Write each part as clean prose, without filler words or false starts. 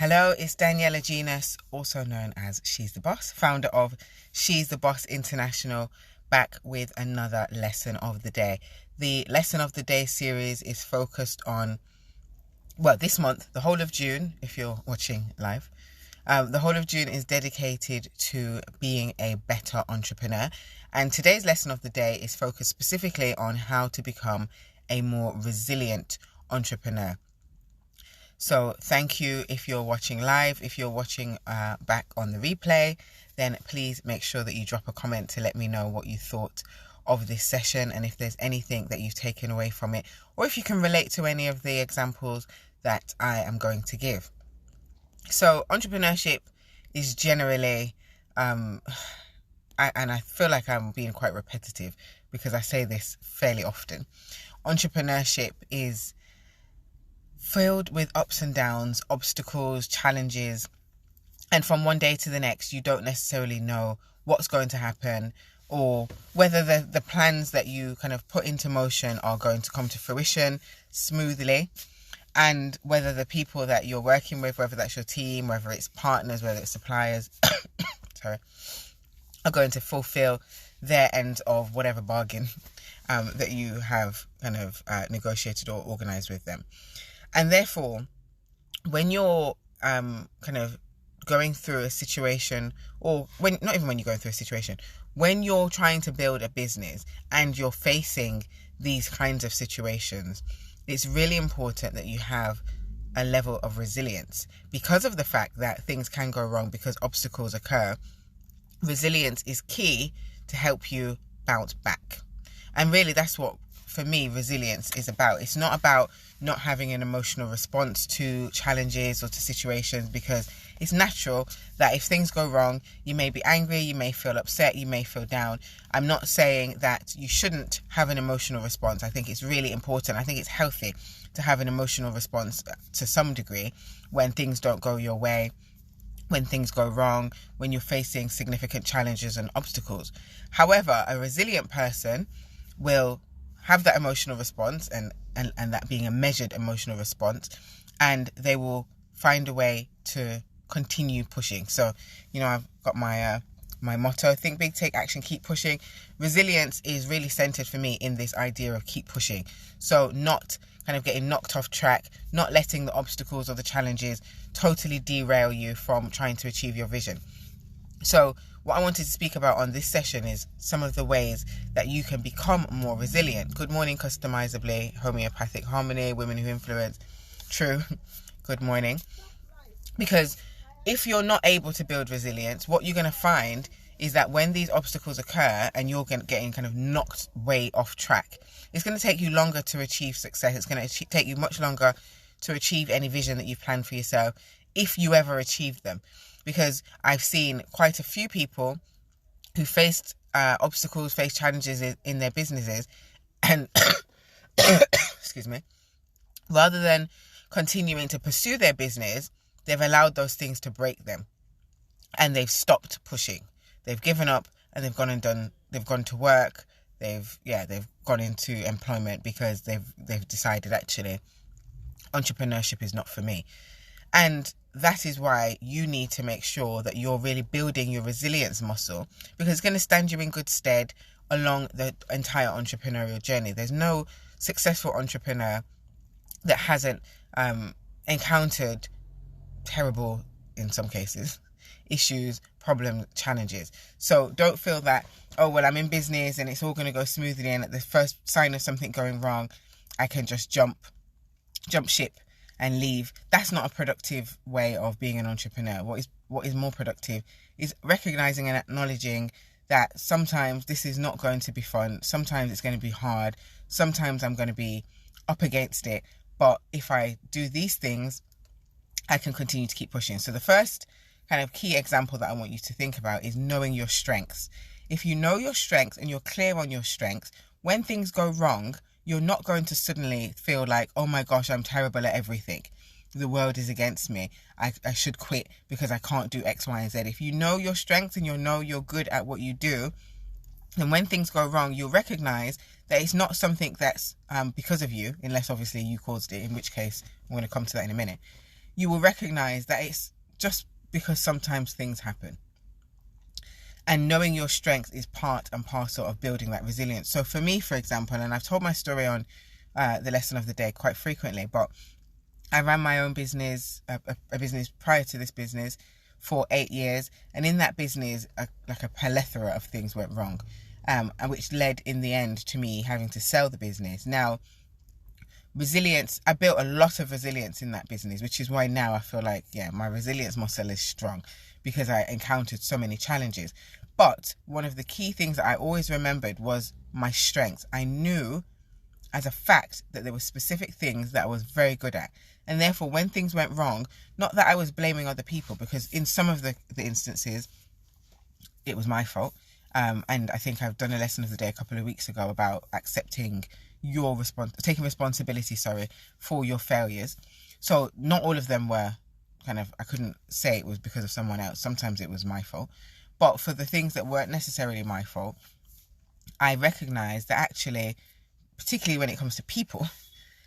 Hello, it's Daniela Genus, also known as She's the Boss, founder of She's the Boss International, back with another lesson of the day. The lesson of the day series is focused on, this month, the whole of June, if you're watching live. The whole of June is dedicated to being a better entrepreneur. And today's lesson of the day is focused specifically on how to become a more resilient entrepreneur. So thank you if you're watching live. If you're watching back on the replay, then please make sure that you drop a comment to let me know what you thought of this session and if there's anything that you've taken away from it, or if you can relate to any of the examples that I am going to give. So entrepreneurship is generally, and I feel like I'm being quite repetitive because I say this fairly often. Entrepreneurship is filled with ups and downs, obstacles, challenges, and from one day to the next, you don't necessarily know what's going to happen or whether the plans that you kind of put into motion are going to come to fruition smoothly, and whether the people that you're working with, whether that's your team, whether it's partners, whether it's suppliers, are going to fulfill their end of whatever bargain that you have kind of negotiated or organized with them. And therefore, when you're kind of going through a situation, or not even when you're going through a situation, when you're trying to build a business and you're facing these kinds of situations, it's really important that you have a level of resilience. Because of the fact that things can go wrong, because obstacles occur, resilience is key to help you bounce back. And really, that's what, for me, resilience is about. It's not about not having an emotional response to challenges or to situations, because it's natural that if things go wrong, you may be angry, you may feel upset, you may feel down. I'm not saying that you shouldn't have an emotional response. I think it's really important. I think it's healthy to have an emotional response to some degree when things don't go your way, when things go wrong, when you're facing significant challenges and obstacles. However, a resilient person will have that emotional response and that being a measured emotional response, and they will find a way to continue pushing. So, I've got my motto: think big, take action, keep pushing. Resilience is really centered for me in this idea of keep pushing. So not kind of getting knocked off track, not letting the obstacles or the challenges totally derail you from trying to achieve your vision. So what I wanted to speak about on this session is some of the ways that you can become more resilient. Good morning, Customizably, Homeopathic Harmony, Women Who Influence. True. Good morning. Because if you're not able to build resilience, what you're going to find is that when these obstacles occur and you're getting kind of knocked way off track, it's going to take you longer to achieve success. It's going to take you much longer to achieve any vision that you've planned for yourself, if you ever achieve them. Because I've seen quite a few people who faced obstacles, faced challenges in their businesses, and excuse me, rather than continuing to pursue their business, they've allowed those things to break them, and they've stopped pushing. They've given up, and they've gone to work. They've gone into employment because they've decided, actually, entrepreneurship is not for me. And that is why you need to make sure that you're really building your resilience muscle, because it's going to stand you in good stead along the entire entrepreneurial journey. There's no successful entrepreneur that hasn't encountered terrible, in some cases, issues, problems, challenges. So don't feel that, I'm in business and it's all going to go smoothly, and at the first sign of something going wrong, I can just jump ship and leave. That's not a productive way of being an entrepreneur. What is more productive is recognizing and acknowledging that sometimes this is not going to be fun. Sometimes it's going to be hard. Sometimes I'm going to be up against it. But if I do these things, I can continue to keep pushing. So the first kind of key example that I want you to think about is knowing your strengths. If you know your strengths and you're clear on your strengths, when things go wrong, you're not going to suddenly feel like, oh my gosh, I'm terrible at everything. The world is against me. I should quit because I can't do X, Y, and Z. If you know your strengths and you know you're good at what you do, then when things go wrong, you'll recognize that it's not something that's because of you, unless obviously you caused it, in which case I'm going to come to that in a minute. you will recognize that it's just because sometimes things happen. And knowing your strength is part and parcel of building that resilience. So for me, for example, and I've told my story on the lesson of the day quite frequently, but I ran my own business, a business prior to this business, for 8 years. And in that business, like a plethora of things went wrong, and which led in the end to me having to sell the business. Now, resilience, I built a lot of resilience in that business, which is why now I feel like, my resilience muscle is strong, because I encountered so many challenges. But one of the key things that I always remembered was my strengths. I knew as a fact that there were specific things that I was very good at. And therefore, when things went wrong, not that I was blaming other people, because in some of the instances, it was my fault. And I think I've done a lesson of the day a couple of weeks ago about accepting taking responsibility, for your failures. So not all of them were I couldn't say it was because of someone else. Sometimes it was my fault. But for the things that weren't necessarily my fault, I recognized that actually, particularly when it comes to people,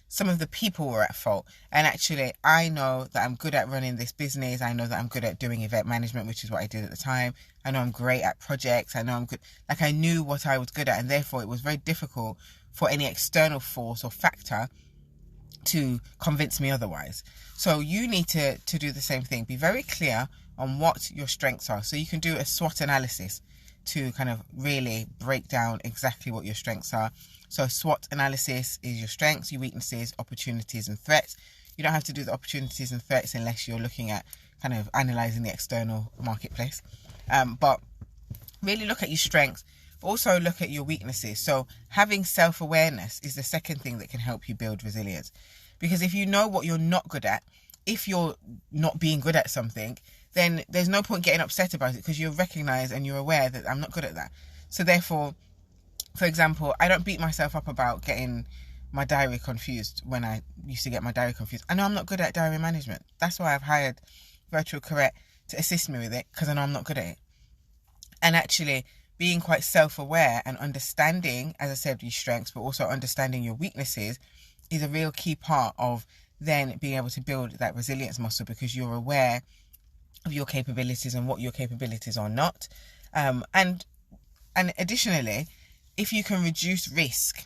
some of the people were at fault. And actually, I know that I'm good at running this business. I know that I'm good at doing event management, which is what I did at the time. I know I'm great at projects. I know I'm good. I knew what I was good at. And therefore, it was very difficult for any external force or factor to convince me otherwise. So you need to do the same thing. Be very clear on what your strengths are. So you can do a SWOT analysis to kind of really break down exactly what your strengths are. So SWOT analysis is your strengths, your weaknesses, opportunities and threats. You don't have to do the opportunities and threats unless you're looking at kind of analysing the external marketplace. But really look at your strengths, but also look at your weaknesses. So having self-awareness is the second thing that can help you build resilience. Because if you know what you're not good at, if you're not being good at something, then there's no point getting upset about it, because you recognise and you're aware that I'm not good at that. So therefore, for example, I don't beat myself up about getting my diary confused when I used to get my diary confused. I know I'm not good at diary management. That's why I've hired Virtual Correct to assist me with it, because I know I'm not good at it. And actually being quite self-aware and understanding, as I said, your strengths, but also understanding your weaknesses is a real key part of then being able to build that resilience muscle, because you're aware of your capabilities and what your capabilities are not. And additionally, if you can reduce risk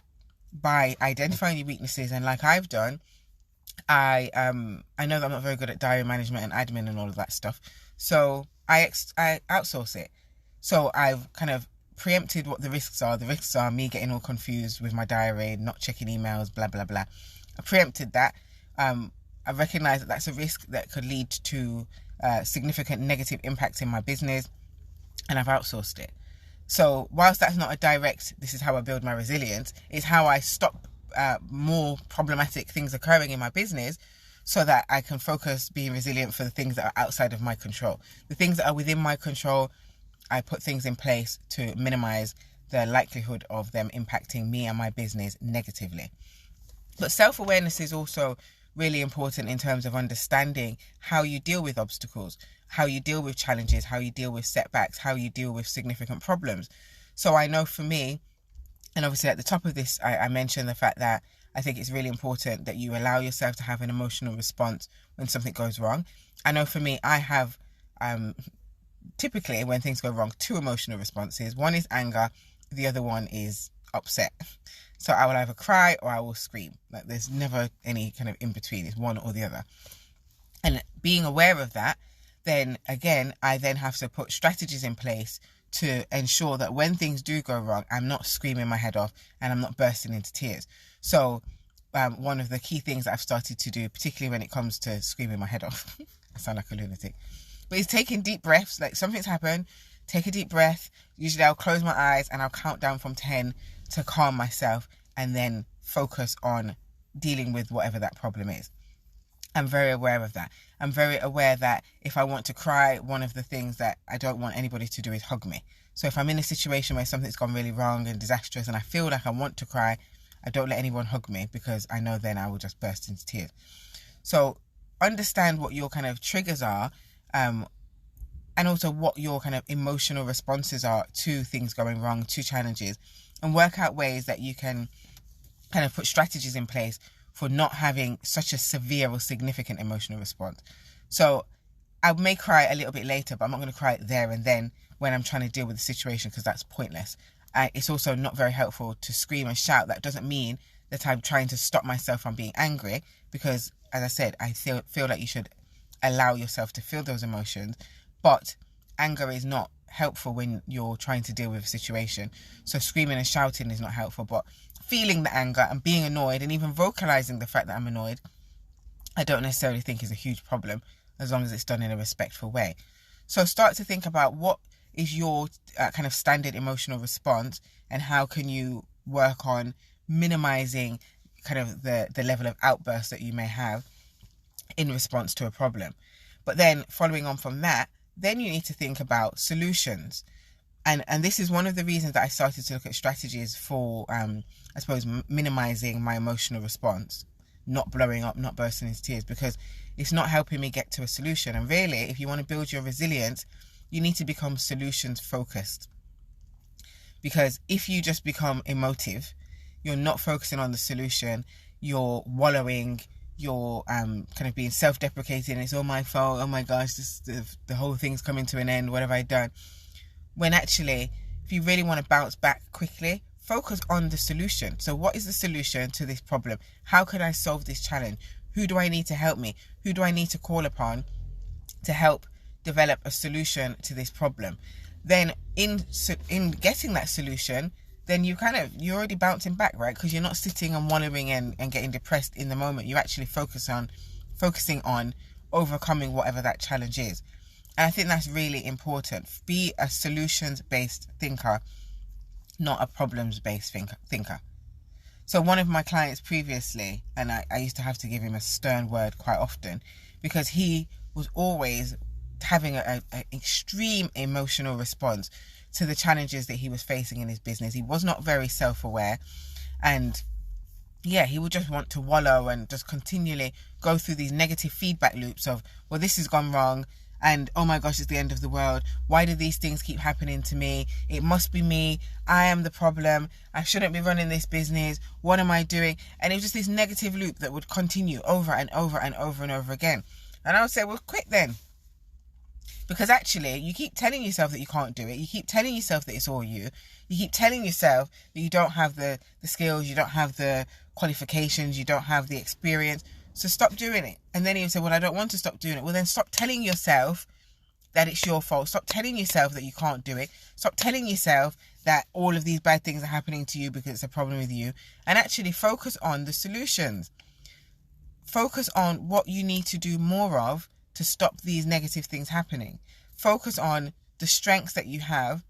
by identifying your weaknesses, and like I've done, I know that I'm not very good at diary management and admin and all of that stuff, so I outsource it. So I've kind of preempted what the risks are. The risks are me getting all confused with my diary, not checking emails, blah blah blah. I preempted that. I recognise that that's a risk that could lead to significant negative impact in my business, and I've outsourced it. So whilst that's not a direct, this is how I build my resilience, it's how I stop more problematic things occurring in my business, so that I can focus being resilient for the things that are outside of my control. The things that are within my control, I put things in place to minimize the likelihood of them impacting me and my business negatively. But self-awareness is also really important in terms of understanding how you deal with obstacles, how you deal with challenges, how you deal with setbacks, how you deal with significant problems. So I know for me, and obviously at the top of this, I mentioned the fact that I think it's really important that you allow yourself to have an emotional response when something goes wrong. I know for me, I have typically, when things go wrong, two emotional responses. One is anger, the other one is upset. So I will either cry or I will scream. Like, there's never any kind of in between. It's one or the other. And being aware of that, then again, I then have to put strategies in place to ensure that when things do go wrong, I'm not screaming my head off and I'm not bursting into tears. So one of the key things that I've started to do, particularly when it comes to screaming my head off, I sound like a lunatic, but it's taking deep breaths. Like, something's happened, take a deep breath. Usually I'll close my eyes and I'll count down from 10 to calm myself, and then focus on dealing with whatever that problem is. I'm very aware of that. I'm very aware that if I want to cry, one of the things that I don't want anybody to do is hug me. So if I'm in a situation where something's gone really wrong and disastrous and I feel like I want to cry, I don't let anyone hug me, because I know then I will just burst into tears. So understand what your kind of triggers are, and also what your kind of emotional responses are to things going wrong, to challenges, and work out ways that you can kind of put strategies in place for not having such a severe or significant emotional response. So I may cry a little bit later, but I'm not going to cry there and then when I'm trying to deal with the situation, because that's pointless. It's also not very helpful to scream and shout. That doesn't mean that I'm trying to stop myself from being angry, because, as I said, I feel like you should allow yourself to feel those emotions. But anger is not helpful when you're trying to deal with a situation. So screaming and shouting is not helpful, but feeling the anger and being annoyed and even vocalizing the fact that I'm annoyed, I don't necessarily think is a huge problem, as long as it's done in a respectful way. So start to think about what is your kind of standard emotional response, and how can you work on minimizing kind of the level of outburst that you may have in response to a problem. But then following on from that, then you need to think about solutions. And this is one of the reasons that I started to look at strategies for, I suppose, minimizing my emotional response, not blowing up, not bursting into tears, because it's not helping me get to a solution. And really, if you want to build your resilience, you need to become solutions focused. Because if you just become emotive, you're not focusing on the solution, you're wallowing, you're kind of being self-deprecating. It's all my fault. Oh my gosh, the whole thing's coming to an end. What have I done? When actually, if you really want to bounce back quickly, focus on the solution. So what is the solution to this problem? How can I solve this challenge? Who do I need to help me? Who do I need to call upon to help develop a solution to this problem? Then in getting that solution, then you're already bouncing back, right? Because you're not sitting and wallowing and getting depressed in the moment. You're actually focusing on overcoming whatever that challenge is. And I think that's really important. Be a solutions-based thinker, not a problems-based thinker. So one of my clients previously, and I used to have to give him a stern word quite often, because he was always having an extreme emotional response to the challenges that he was facing in his business. He was not very self-aware, and he would just want to wallow and just continually go through these negative feedback loops of, well, this has gone wrong, and oh my gosh, it's the end of the world. Why do these things keep happening to me? It must be me. I am the problem. I shouldn't be running this business. What am I doing? And it was just this negative loop that would continue over and over and over and over again. And I would say, well, quit then. Because actually, you keep telling yourself that you can't do it. You keep telling yourself that it's all you. You keep telling yourself that you don't have the skills, you don't have the qualifications, you don't have the experience. So stop doing it. And then you say, well, I don't want to stop doing it. Well, then stop telling yourself that it's your fault. Stop telling yourself that you can't do it. Stop telling yourself that all of these bad things are happening to you because it's a problem with you. And actually focus on the solutions. Focus on what you need to do more of to stop these negative things happening. Focus on the strengths that you have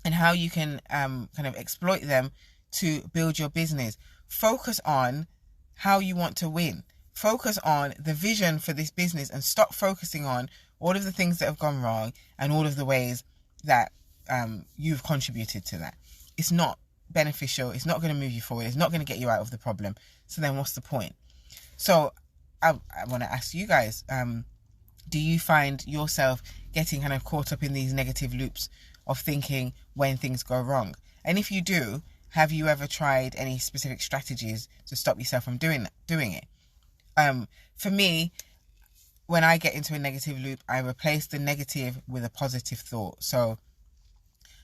and how you can kind of exploit them to build your business. Focus on how you want to win. Focus on the vision for this business, and stop focusing on all of the things that have gone wrong and all of the ways that you've contributed to that. It's not beneficial. It's not going to move you forward. It's not going to get you out of the problem. So then what's the point? So I want to ask you guys, do you find yourself getting kind of caught up in these negative loops of thinking when things go wrong? And if you do, have you ever tried any specific strategies to stop yourself from doing it? For me, when I get into a negative loop, I replace the negative with a positive thought. So,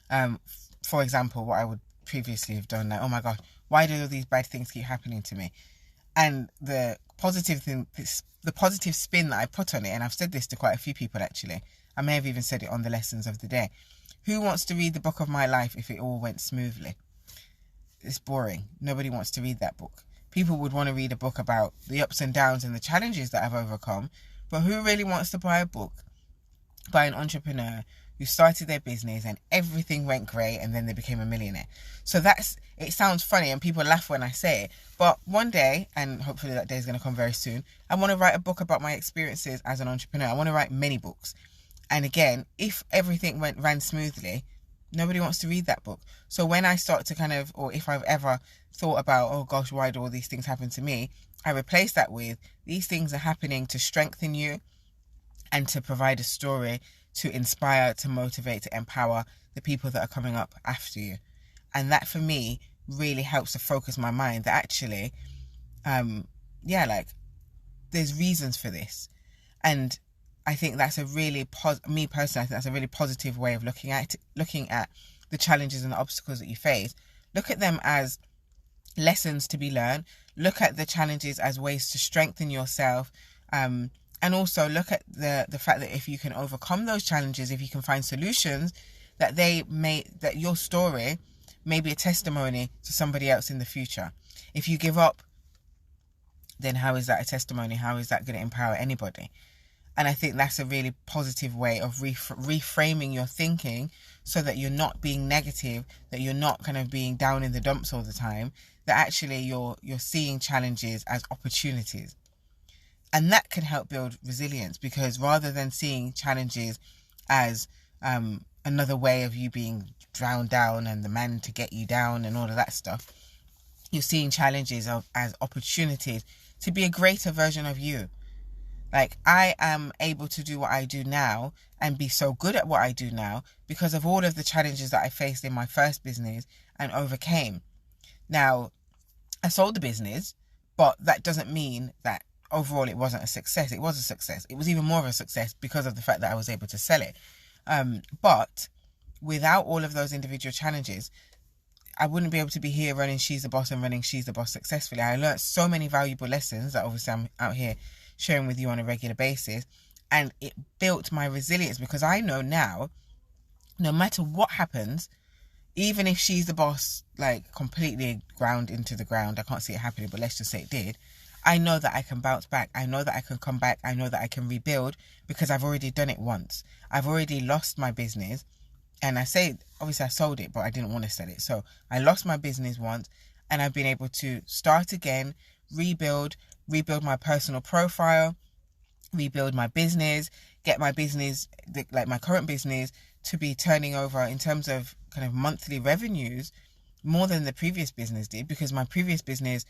for example, what I would previously have done, like, oh my gosh, why do all these bad things keep happening to me? And the positive spin that I put on it, and I've said this to quite a few people actually, I may have even said it on the lessons of the day. Who wants to read the book of my life if it all went smoothly? It's boring. Nobody wants to read that book. People would want to read a book about the ups and downs and the challenges that I've overcome, but who really wants to buy a book by an entrepreneur who started their business and everything went great and then they became a millionaire? So it sounds funny and people laugh when I say it, but one day, and hopefully that day is going to come very soon, I want to write a book about my experiences as an entrepreneur. I want to write many books. And again, if everything ran smoothly, nobody wants to read that book. So when I start to or if I've ever thought about, oh gosh, why do all these things happen to me? I replace that with, these things are happening to strengthen you and to provide a story to inspire, to motivate, to empower the people that are coming up after you. And that for me really helps to focus my mind that actually, like there's reasons for this. And I think that's a really me personally, I think that's a really positive way of looking at the challenges and the obstacles that you face. Look at them as lessons to be learned. Look at the challenges as ways to strengthen yourself, and also look at the fact that if you can overcome those challenges, if you can find solutions, that your story may be a testimony to somebody else in the future. If you give up, then how is that a testimony? How is that going to empower anybody? And I think that's a really positive way of reframing your thinking, so that you're not being negative, that you're not kind of being down in the dumps all the time, that actually you're seeing challenges as opportunities. And that can help build resilience, because rather than seeing challenges as another way of you being drowned down and the man to get you down and all of that stuff, you're seeing challenges as opportunities to be a greater version of you. Like, I am able to do what I do now and be so good at what I do now because of all of the challenges that I faced in my first business and overcame. Now, I sold the business, but that doesn't mean that overall it wasn't a success. It was a success. It was even more of a success because of the fact that I was able to sell it. But without all of those individual challenges, I wouldn't be able to be here running She's the Boss and running She's the Boss successfully. I learned so many valuable lessons that obviously I'm out here sharing with you on a regular basis, and it built my resilience, because I know now, no matter what happens, even if She's the Boss like completely ground into the ground, I can't see it happening, but let's just say it did, I know that I can bounce back. I know that I can come back. I know that I can rebuild, because I've already done it once. I've already lost my business, and I say, obviously I sold it, but I didn't want to sell it. So I lost my business once, and I've been able to start again, rebuild my personal profile, rebuild my business, get my business, like my current business, to be turning over in terms of kind of monthly revenues more than the previous business did, because my previous business,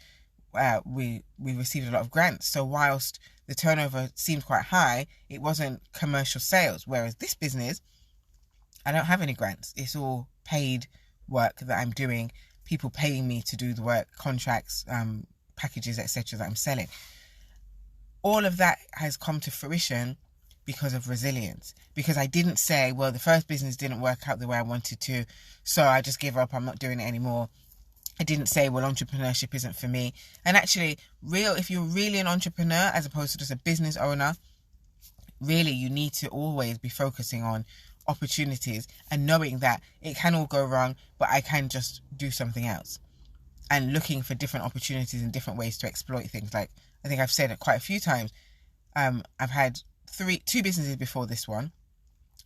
we received a lot of grants. So whilst the turnover seemed quite high, it wasn't commercial sales. Whereas this business, I don't have any grants. It's all paid work that I'm doing, people paying me to do the work, contracts, packages, etc. that I'm selling. All of that has come to fruition because of resilience. Because I didn't say, well, the first business didn't work out the way I wanted to, so I just give up, I'm not doing it anymore. I didn't say, well, entrepreneurship isn't for me. And actually, if you're really an entrepreneur as opposed to just a business owner, really you need to always be focusing on opportunities and knowing that it can all go wrong, but I can just do something else. And looking for different opportunities and different ways to exploit things. Like, I think I've said it quite a few times. I've had two businesses before this one.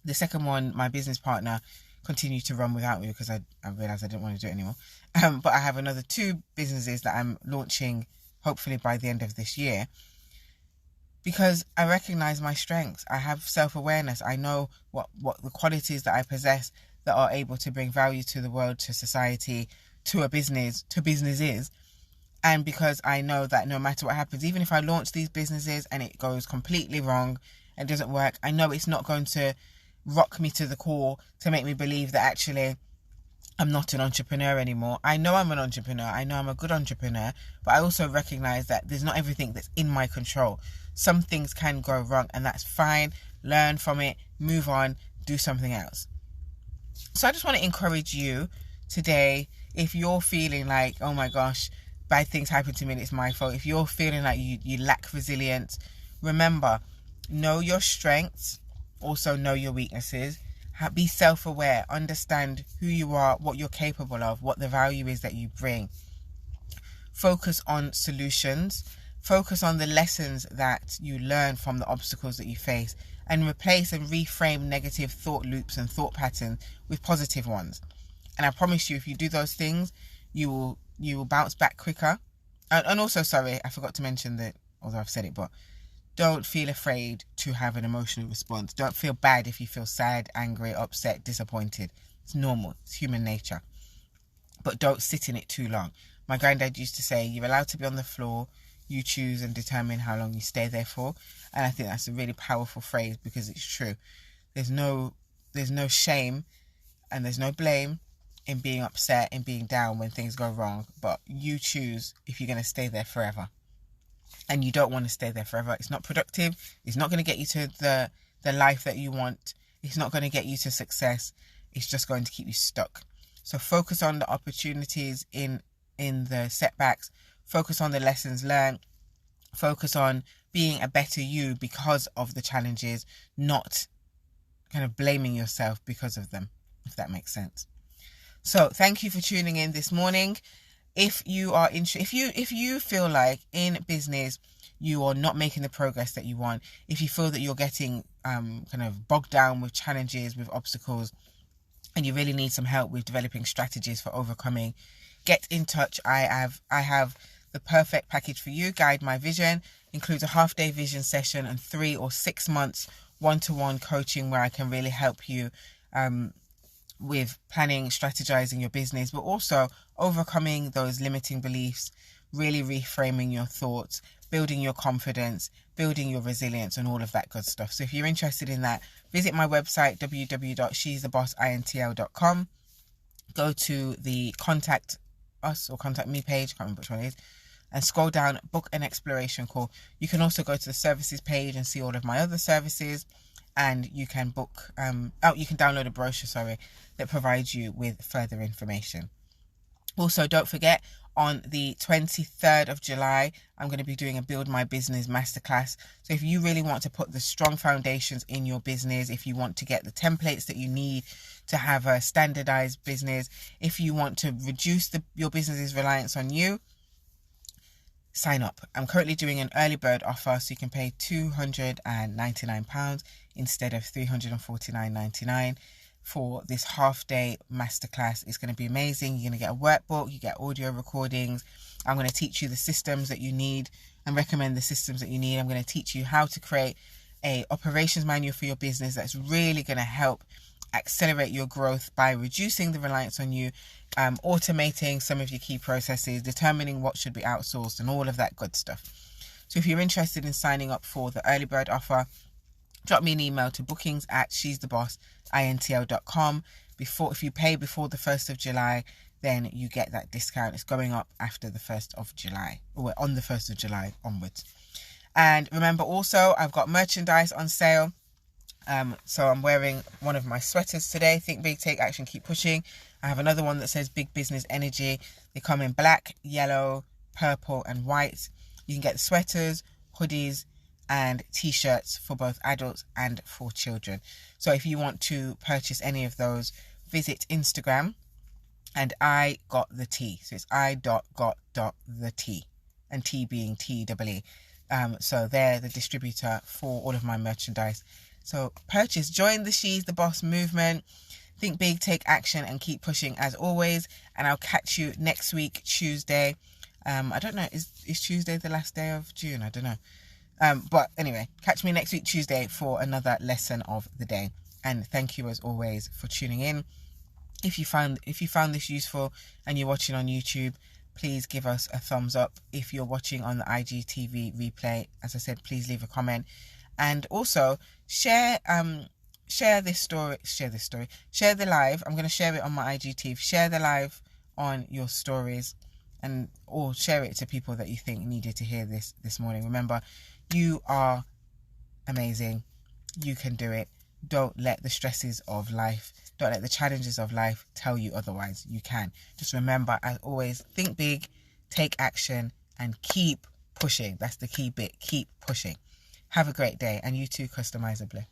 The second one, my business partner continued to run without me because I realised I didn't want to do it anymore. But I have another 2 businesses that I'm launching hopefully by the end of this year, because I recognise my strengths. I have self-awareness. I know what the qualities that I possess that are able to bring value to the world, to society, to a business, to businesses. And because I know that no matter what happens, even if I launch these businesses and it goes completely wrong and doesn't work, I know it's not going to rock me to the core to make me believe that actually I'm not an entrepreneur anymore. I know I'm an entrepreneur. I know I'm a good entrepreneur, but I also recognize that there's not everything that's in my control. Some things can go wrong, and that's fine. Learn from it, move on, do something else. So I just want to encourage you today, if you're feeling like, oh my gosh, bad things happen to me and it's my fault. If you're feeling like you lack resilience, remember, know your strengths, also know your weaknesses. Be self-aware, understand who you are, what you're capable of, what the value is that you bring. Focus on solutions. Focus on the lessons that you learn from the obstacles that you face, and replace and reframe negative thought loops and thought patterns with positive ones. And I promise you, if you do those things, you will bounce back quicker. And also, sorry, I forgot to mention that, although I've said it, but don't feel afraid to have an emotional response. Don't feel bad if you feel sad, angry, upset, disappointed. It's normal. It's human nature. But don't sit in it too long. My granddad used to say, you're allowed to be on the floor. You choose and determine how long you stay there for. And I think that's a really powerful phrase, because it's true. There's no shame and there's no blame in being upset and being down when things go wrong. But you choose if you're going to stay there forever. and you don't want to stay there forever. It's not productive. It's not going to get you to the life that you want. It's not going to get you to success. It's just going to keep you stuck. So focus on the opportunities in the setbacks. Focus on the lessons learned. Focus on being a better you because of the challenges, not kind of blaming yourself because of them, if that makes sense. So thank you for tuning in this morning. If you are if you feel like in business you are not making the progress that you want, if you feel that you're getting kind of bogged down with challenges, with obstacles, and you really need some help with developing strategies for overcoming, get in touch. I have the perfect package for you. Guide My Vision includes a half-day vision session and 3 or 6 months one-to-one coaching where I can really help you with planning, strategizing your business, but also overcoming those limiting beliefs, really reframing your thoughts, building your confidence, building your resilience, and all of that good stuff. So if you're interested in that, visit my website, www.she'sthebossintl.com. Go to the contact us or contact me page, can't remember which one it is, and scroll down, book an exploration call. You can also go to the services page and see all of my other services, and you can book, you can download a brochure, that provides you with further information. Also, don't forget, on the 23rd of July, I'm going to be doing a Build My Business Masterclass. So if you really want to put the strong foundations in your business, if you want to get the templates that you need to have a standardized business, if you want to reduce your business's reliance on you, sign up. I'm currently doing an early bird offer, so you can pay £299 instead of $349.99 for this half-day masterclass. It's going to be amazing. You're going to get a workbook, you get audio recordings. I'm going to teach you the systems that you need and recommend the systems that you need. I'm going to teach you how to create a operations manual for your business that's really going to help accelerate your growth by reducing the reliance on you, automating some of your key processes, determining what should be outsourced, and all of that good stuff. So if you're interested in signing up for the early bird offer, drop me an email to bookings@she'sthebossintl.com. If you pay before the 1st of July, then you get that discount. It's going up after the 1st of July, or on the 1st of July onwards. And remember also, I've got merchandise on sale. So I'm wearing one of my sweaters today. Think big, take action, keep pushing. I have another one that says Big Business Energy. They come in black, yellow, purple, and white. You can get the sweaters, hoodies, and t-shirts for both adults and for children. So if you want to purchase any of those, visit Instagram and I got the tea. So it's I.got.the and T being TEE. So they're the distributor for all of my merchandise. So purchase, join the She's the Boss movement. Think big, take action, and keep pushing as always. And I'll catch you next week, Tuesday. I don't know, is Tuesday the last day of June? I don't know. But anyway, catch me next week, Tuesday, for another lesson of the day. And thank you as always for tuning in. If you found this useful and you're watching on YouTube, please give us a thumbs up. If you're watching on the IGTV replay, as I said, please leave a comment. And also share the live. I'm going to share it on my IGTV. Share the live on your stories, or share it to people that you think needed to hear this morning. Remember, you are amazing. You can do it. Don't let the stresses of life, don't let the challenges of life tell you otherwise. You can. Just remember, as always, think big, take action, and keep pushing. That's the key bit. Keep pushing. Have a great day, and you too, customizably.